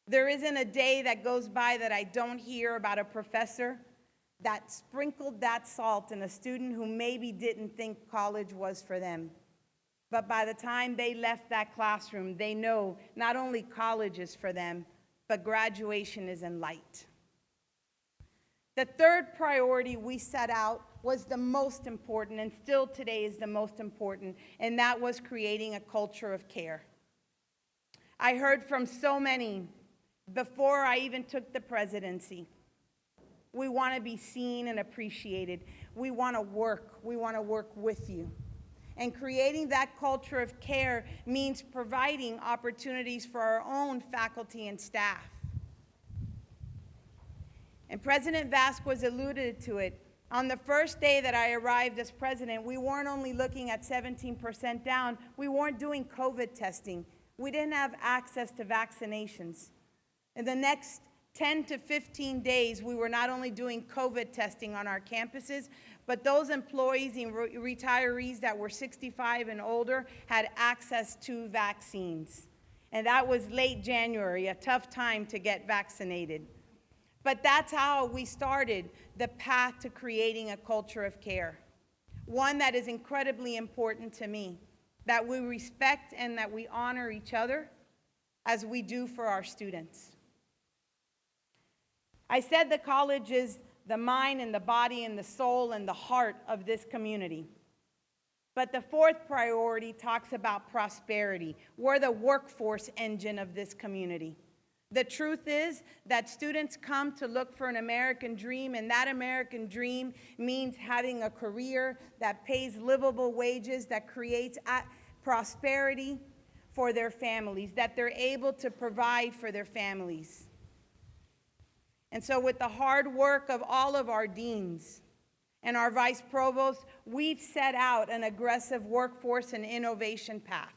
There isn't a day that goes by that I don't hear about a professor that sprinkled that salt in a student who maybe didn't think college was for them. But by the time they left that classroom, they know not only college is for them, but graduation is in light. The third priority we set out was the most important, and still today is the most important, and that was creating a culture of care. I heard from so many before I even took the presidency. We want to be seen and appreciated. We want to work. We want to work with you. And creating that culture of care means providing opportunities for our own faculty and staff. And President Vasquez alluded to it. On the first day that I arrived as president, we weren't only looking at 17% down, we weren't doing COVID testing. We didn't have access to vaccinations. In the next 10 to 15 days, we were not only doing COVID testing on our campuses, but those employees and retirees that were 65 and older had access to vaccines. And that was late January, a tough time to get vaccinated. But that's how we started the path to creating a culture of care. One that is incredibly important to me, that we respect and that we honor each other as we do for our students. I said the college is the mind and the body and the soul and the heart of this community. But the fourth priority talks about prosperity. We're the workforce engine of this community. The truth is that students come to look for an American dream, and that American dream means having a career that pays livable wages, that creates prosperity for their families, that they're able to provide for their families. And so with the hard work of all of our deans and our vice provosts, we've set out an aggressive workforce and innovation path,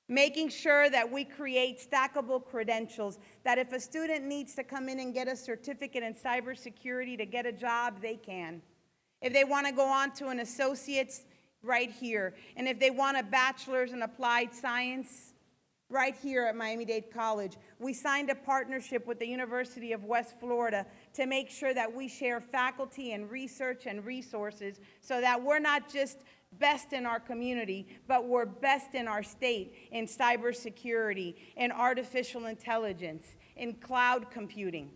making sure that we create stackable credentials, that if a student needs to come in and get a certificate in cybersecurity to get a job, they can. If they want to go on to an associate's, right here. And if they want a bachelor's in applied science, right here at Miami-Dade College. We signed a partnership with the University of West Florida to make sure that we share faculty and research and resources so that we're not just best in our community, but we're best in our state in cybersecurity, in artificial intelligence, in cloud computing.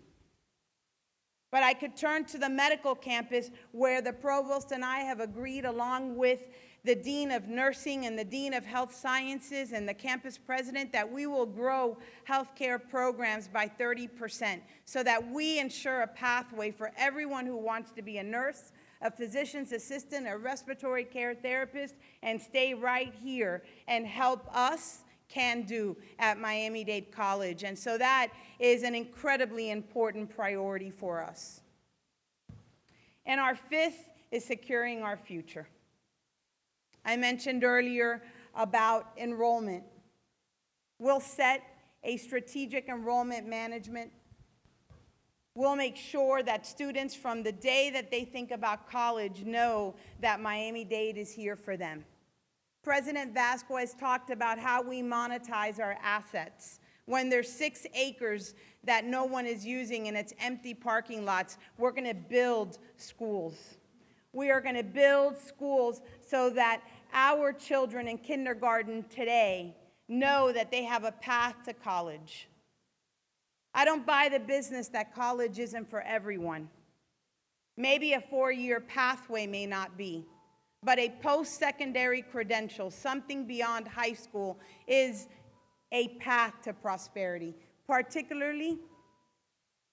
But I could turn to the medical campus where the provost and I have agreed, along with the dean of nursing and the dean of health sciences and the campus president, that we will grow healthcare programs by 30% so that we ensure a pathway for everyone who wants to be a nurse, a physician's assistant, a respiratory care therapist, and stay right here and help us can do at Miami-Dade College. And so that is an incredibly important priority for us. And our fifth is securing our future. I mentioned earlier about enrollment. We'll set a strategic enrollment management. We'll make sure that students from the day that they think about college know that Miami-Dade is here for them. President Vasquez talked about how we monetize our assets. When there's 6 acres that no one is using and it's empty parking lots, we're going to build schools. We are going to build schools so that our children in kindergarten today know that they have a path to college. I don't buy the business that college isn't for everyone. Maybe a 4-year pathway may not be. But a post-secondary credential, something beyond high school, is a path to prosperity, particularly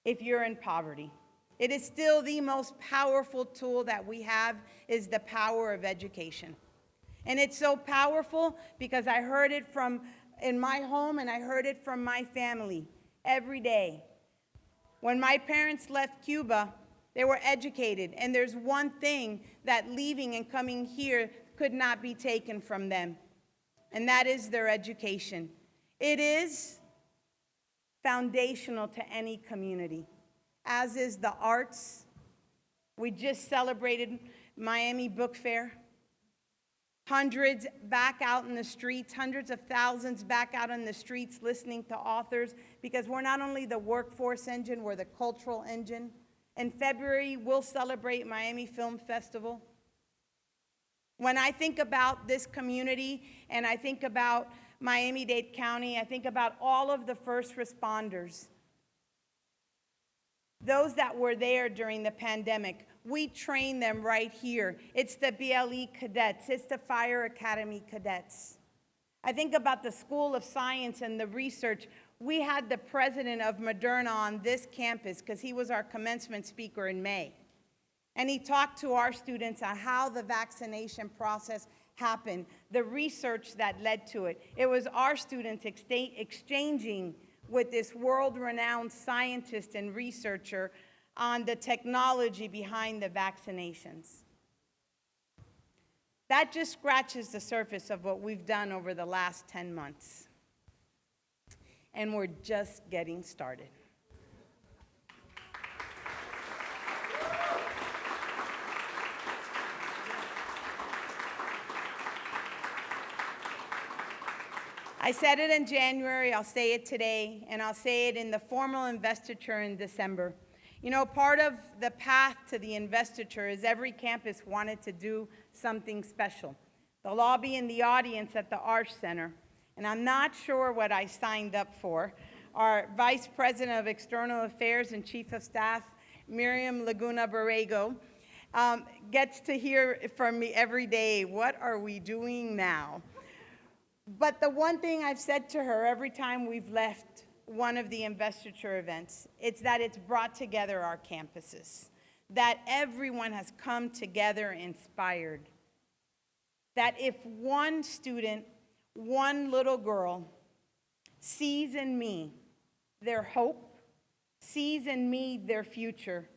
if you're in poverty. It is still the most powerful tool that we have, is the power of education. And it's so powerful because I heard it from in my home and I heard it from my family every day. When my parents left Cuba, they were educated, and there's one thing that leaving and coming here could not be taken from them, and that is their education. It is foundational to any community, as is the arts. We just celebrated Miami Book Fair. Hundreds back out in the streets, hundreds of thousands back out in the streets listening to authors, because we're not only the workforce engine, we're the cultural engine. In February, we'll celebrate Miami Film Festival. When I think about this community and I think about Miami-Dade County, I think about all of the first responders, those that were there during the pandemic. We train them right here. It's the BLE cadets. It's the Fire Academy cadets. I think about the School of Science and the research. We had the president of Moderna on this campus because he was our commencement speaker in May. And he talked to our students on how the vaccination process happened, the research that led to it. It was our students exchanging with this world-renowned scientist and researcher on the technology behind the vaccinations. That just scratches the surface of what we've done over the last 10 months. And we're just getting started. I said it in January, I'll say it today, and I'll say it in the formal investiture in December. You know, part of the path to the investiture is every campus wanted to do something special. The lobby and the audience at the Arch Center, and I'm not sure what I signed up for. Our Vice President of External Affairs and Chief of Staff, Miriam Laguna Borrego, gets to hear from me every day, what are we doing now? But the one thing I've said to her every time we've left one of the investiture events, it's that it's brought together our campuses, that everyone has come together inspired, that if one student, one little girl sees in me their hope, sees in me their future,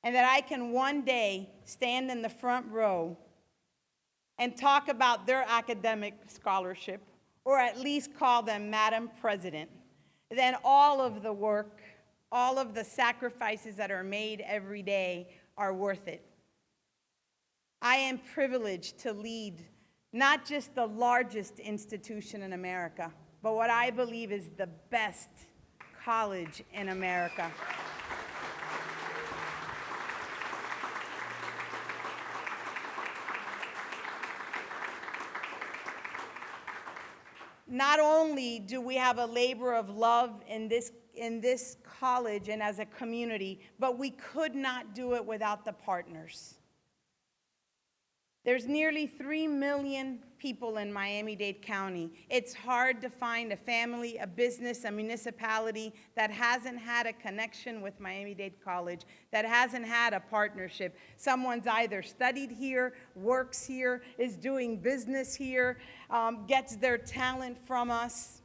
and that I can one day stand in the front row and talk about their academic scholarship, or at least call them Madam President, then all of the work, all of the sacrifices that are made every day are worth it. I am privileged to lead not just the largest institution in America, but what I believe is the best college in America. Not only do we have a labor of love in this college and as a community, but we could not do it without the partners. There's nearly 3 million people in Miami-Dade County. It's hard to find a family, a business, a municipality that hasn't had a connection with Miami-Dade College, that hasn't had a partnership. Someone's either studied here, works here, is doing business here, gets their talent from us.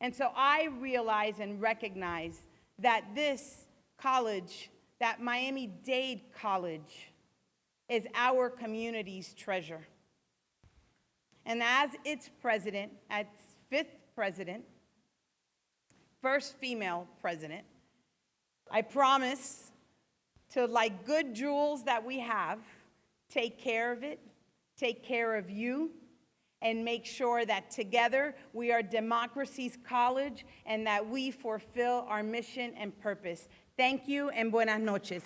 And so I realize and recognize that this college, that Miami-Dade College, is our community's treasure. And as its president, as 5th president, first female president, I promise to, like good jewels that we have, take care of it, take care of you, and make sure that together we are democracy's college and that we fulfill our mission and purpose. Thank you and buenas noches.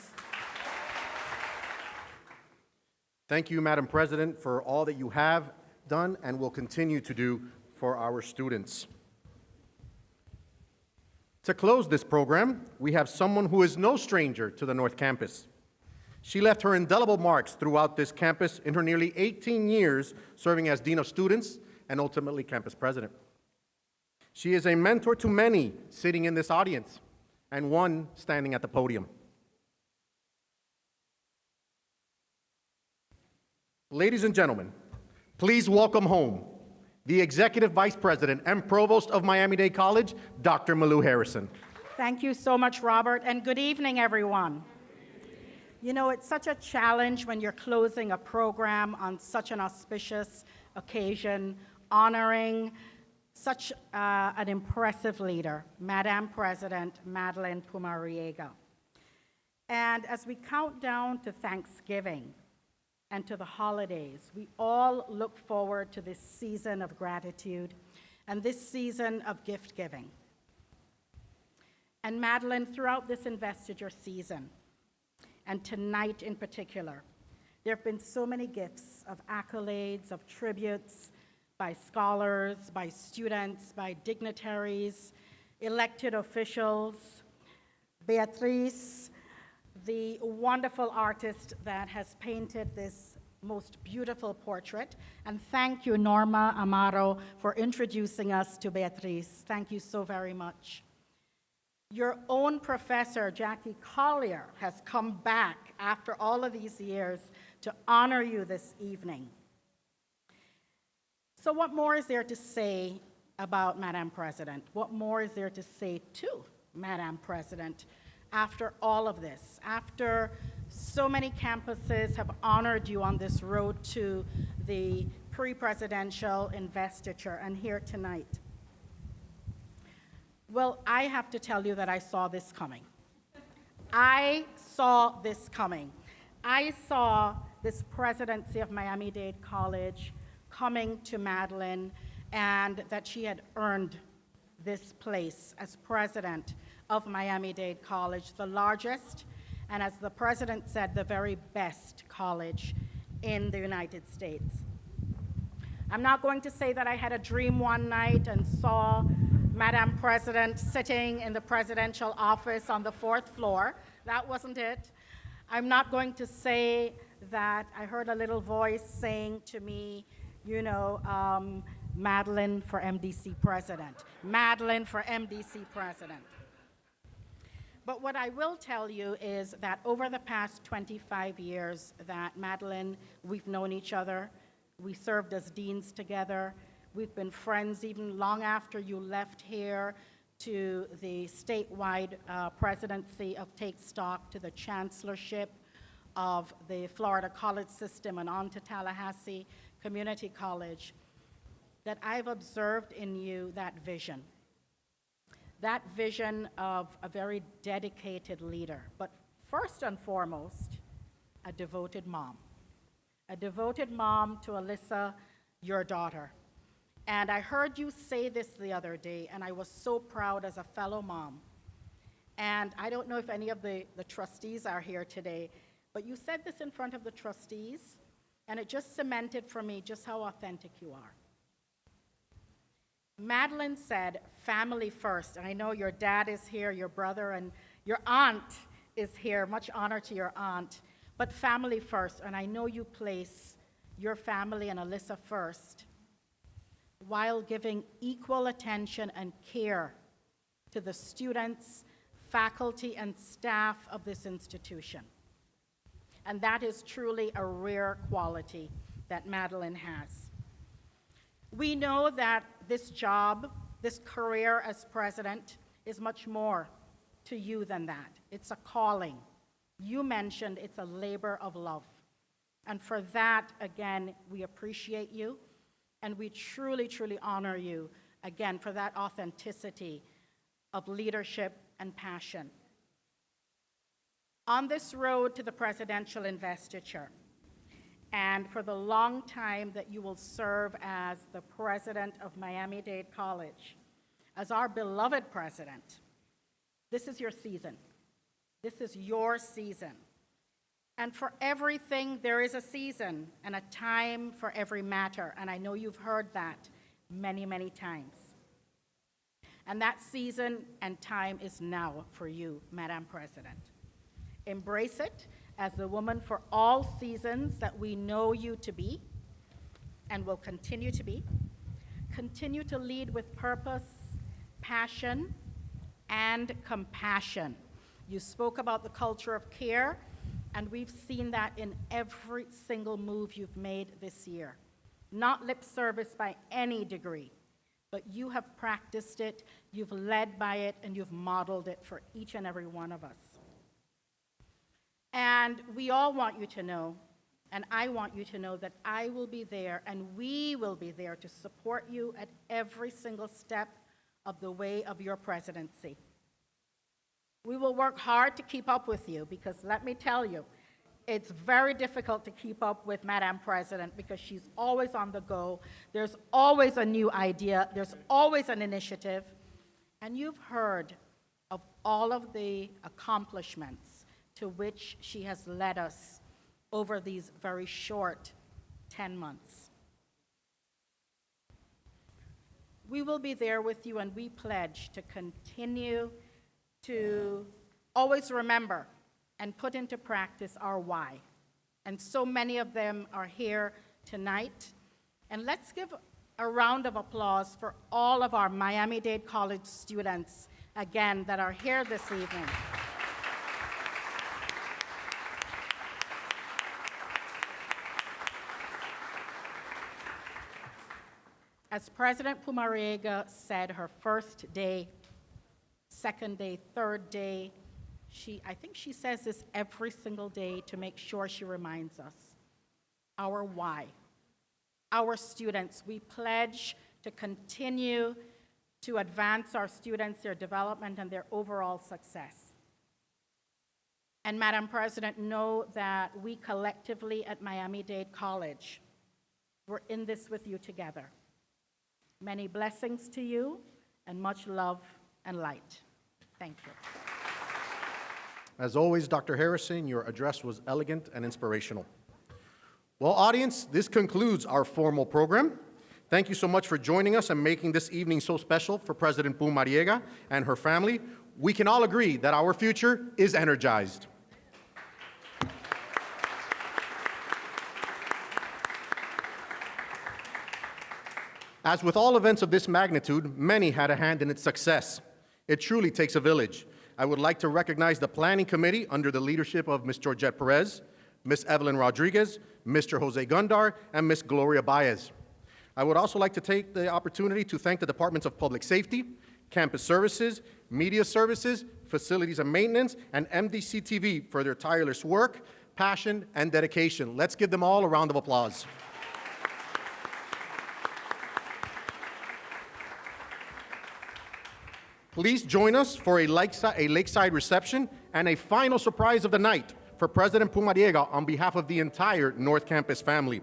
Thank you, Madam President, for all that you have done and will continue to do for our students. To close this program, we have someone who is no stranger to the North Campus. She left her indelible marks throughout this campus in her nearly 18 years serving as Dean of Students and ultimately Campus President. She is a mentor to many sitting in this audience and one standing at the podium. Ladies and gentlemen, please welcome home the Executive Vice President and Provost of Miami-Dade College, Dr. Malou Harrison. Thank you so much, Robert, and good evening, everyone. You know, it's such a challenge when you're closing a program on such an auspicious occasion, honoring such an impressive leader, Madam President Madeleine Pumariega. And as we count down to Thanksgiving and to the holidays, we all look forward to this season of gratitude and this season of gift giving. And Madeleine, throughout this investiture season, and tonight in particular, there have been so many gifts of accolades, of tributes by scholars, by students, by dignitaries, elected officials. Beatriz, the wonderful artist that has painted this most beautiful portrait. And thank you, Norma Amaro, for introducing us to Beatriz. Thank you so very much. Your own professor, Jackie Collier, has come back after all of these years to honor you this evening. So what more is there to say about Madam President? What more is there to say to Madam President after all of this? After so many campuses have honored you on this road to the pre-presidential investiture and here tonight. Well, I have to tell you that I saw this coming. I saw this coming. I saw this presidency of Miami-Dade College coming to Madeleine, and that she had earned this place as president of Miami-Dade College, the largest, and as the president said, the very best college in the United States. I'm not going to say that I had a dream one night and saw Madam President sitting in the presidential office on the 4th floor. That wasn't it. I'm not going to say that I heard a little voice saying to me, you know, Madeleine for MDC president. Madeleine for MDC president. But what I will tell you is that over the past 25 years that Madeleine, we've known each other. We served as deans together. We've been friends even long after you left here to the statewide presidency of Take Stock, to the chancellorship of the Florida college system, and on to Tallahassee Community College, that I've observed in you that vision of a very dedicated leader, but first and foremost, a devoted mom to Alyssa, your daughter. And I heard you say this the other day, and I was so proud as a fellow mom. And I don't know if any of the trustees are here today, but you said this in front of the trustees, and it just cemented for me just how authentic you are. Madeleine said, family first, and I know your dad is here, your brother, and your aunt is here, much honor to your aunt, but family first, and I know you place your family and Alyssa first, while giving equal attention and care to the students, faculty, and staff of this institution. And that is truly a rare quality that Madeleine has. We know that this job, this career as president, is much more to you than that. It's a calling. You mentioned it's a labor of love. And for that, again, we appreciate you, and we truly, truly honor you, again, for that authenticity of leadership and passion. On this road to the presidential investiture, and for the long time that you will serve as the president of Miami-Dade College, as our beloved president, this is your season. This is your season. And for everything, there is a season and a time for every matter. And I know you've heard that many, many times. And that season and time is now for you, Madam President. Embrace it as the woman for all seasons that we know you to be and will continue to be. Continue to lead with purpose, passion, and compassion. You spoke about the culture of care, and we've seen that in every single move you've made this year. Not lip service by any degree, but you have practiced it, you've led by it, and you've modeled it for each and every one of us. And we all want you to know, and I want you to know, that I will be there and we will be there to support you at every single step of the way of your presidency. We will work hard to keep up with you because let me tell you, it's very difficult to keep up with Madam President because she's always on the go. There's always a new idea. There's always an initiative. And you've heard of all of the accomplishments to which she has led us over these very short 10 months. We will be there with you, and we pledge to continue to always remember and put into practice our why. And so many of them are here tonight. And let's give a round of applause for all of our Miami-Dade College students, again, that are here this evening. As President Pumariega said, her first day, second day, third day, I think she says this every single day to make sure she reminds us, our why. Our students, we pledge to continue to advance our students, their development, and their overall success. And Madam President, know that we collectively at Miami-Dade College, we're in this with you together. Many blessings to you, and much love and light. Thank you. As always, Dr. Harrison, your address was elegant and inspirational. Well, audience, this concludes our formal program. Thank you so much for joining us and making this evening so special for President Pumariega and her family. We can all agree that our future is energized. As with all events of this magnitude, many had a hand in its success. It truly takes a village. I would like to recognize the planning committee under the leadership of Ms. Georgette Perez, Ms. Evelyn Rodriguez, Mr. Jose Gundar, and Ms. Gloria Baez. I would also like to take the opportunity to thank the Departments of Public Safety, Campus Services, Media Services, Facilities and Maintenance, and MDC TV for their tireless work, passion, and dedication. Let's give them all a round of applause. Please join us for a lakeside reception and a final surprise of the night for President Pumariega on behalf of the entire North Campus family.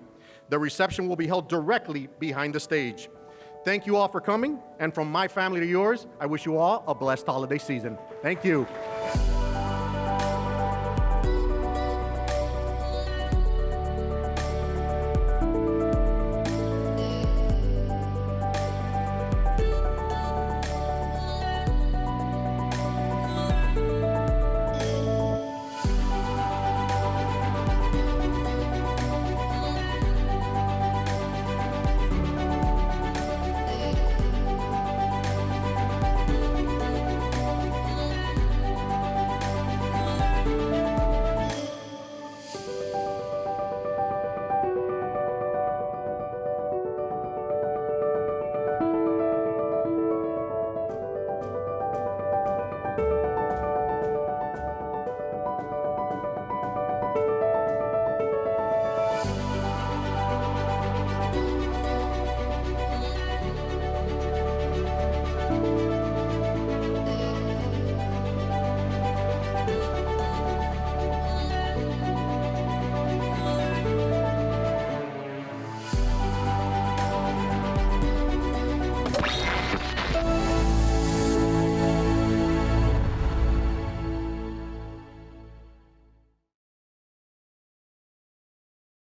The reception will be held directly behind the stage. Thank you all for coming, and from my family to yours, I wish you all a blessed holiday season. Thank you.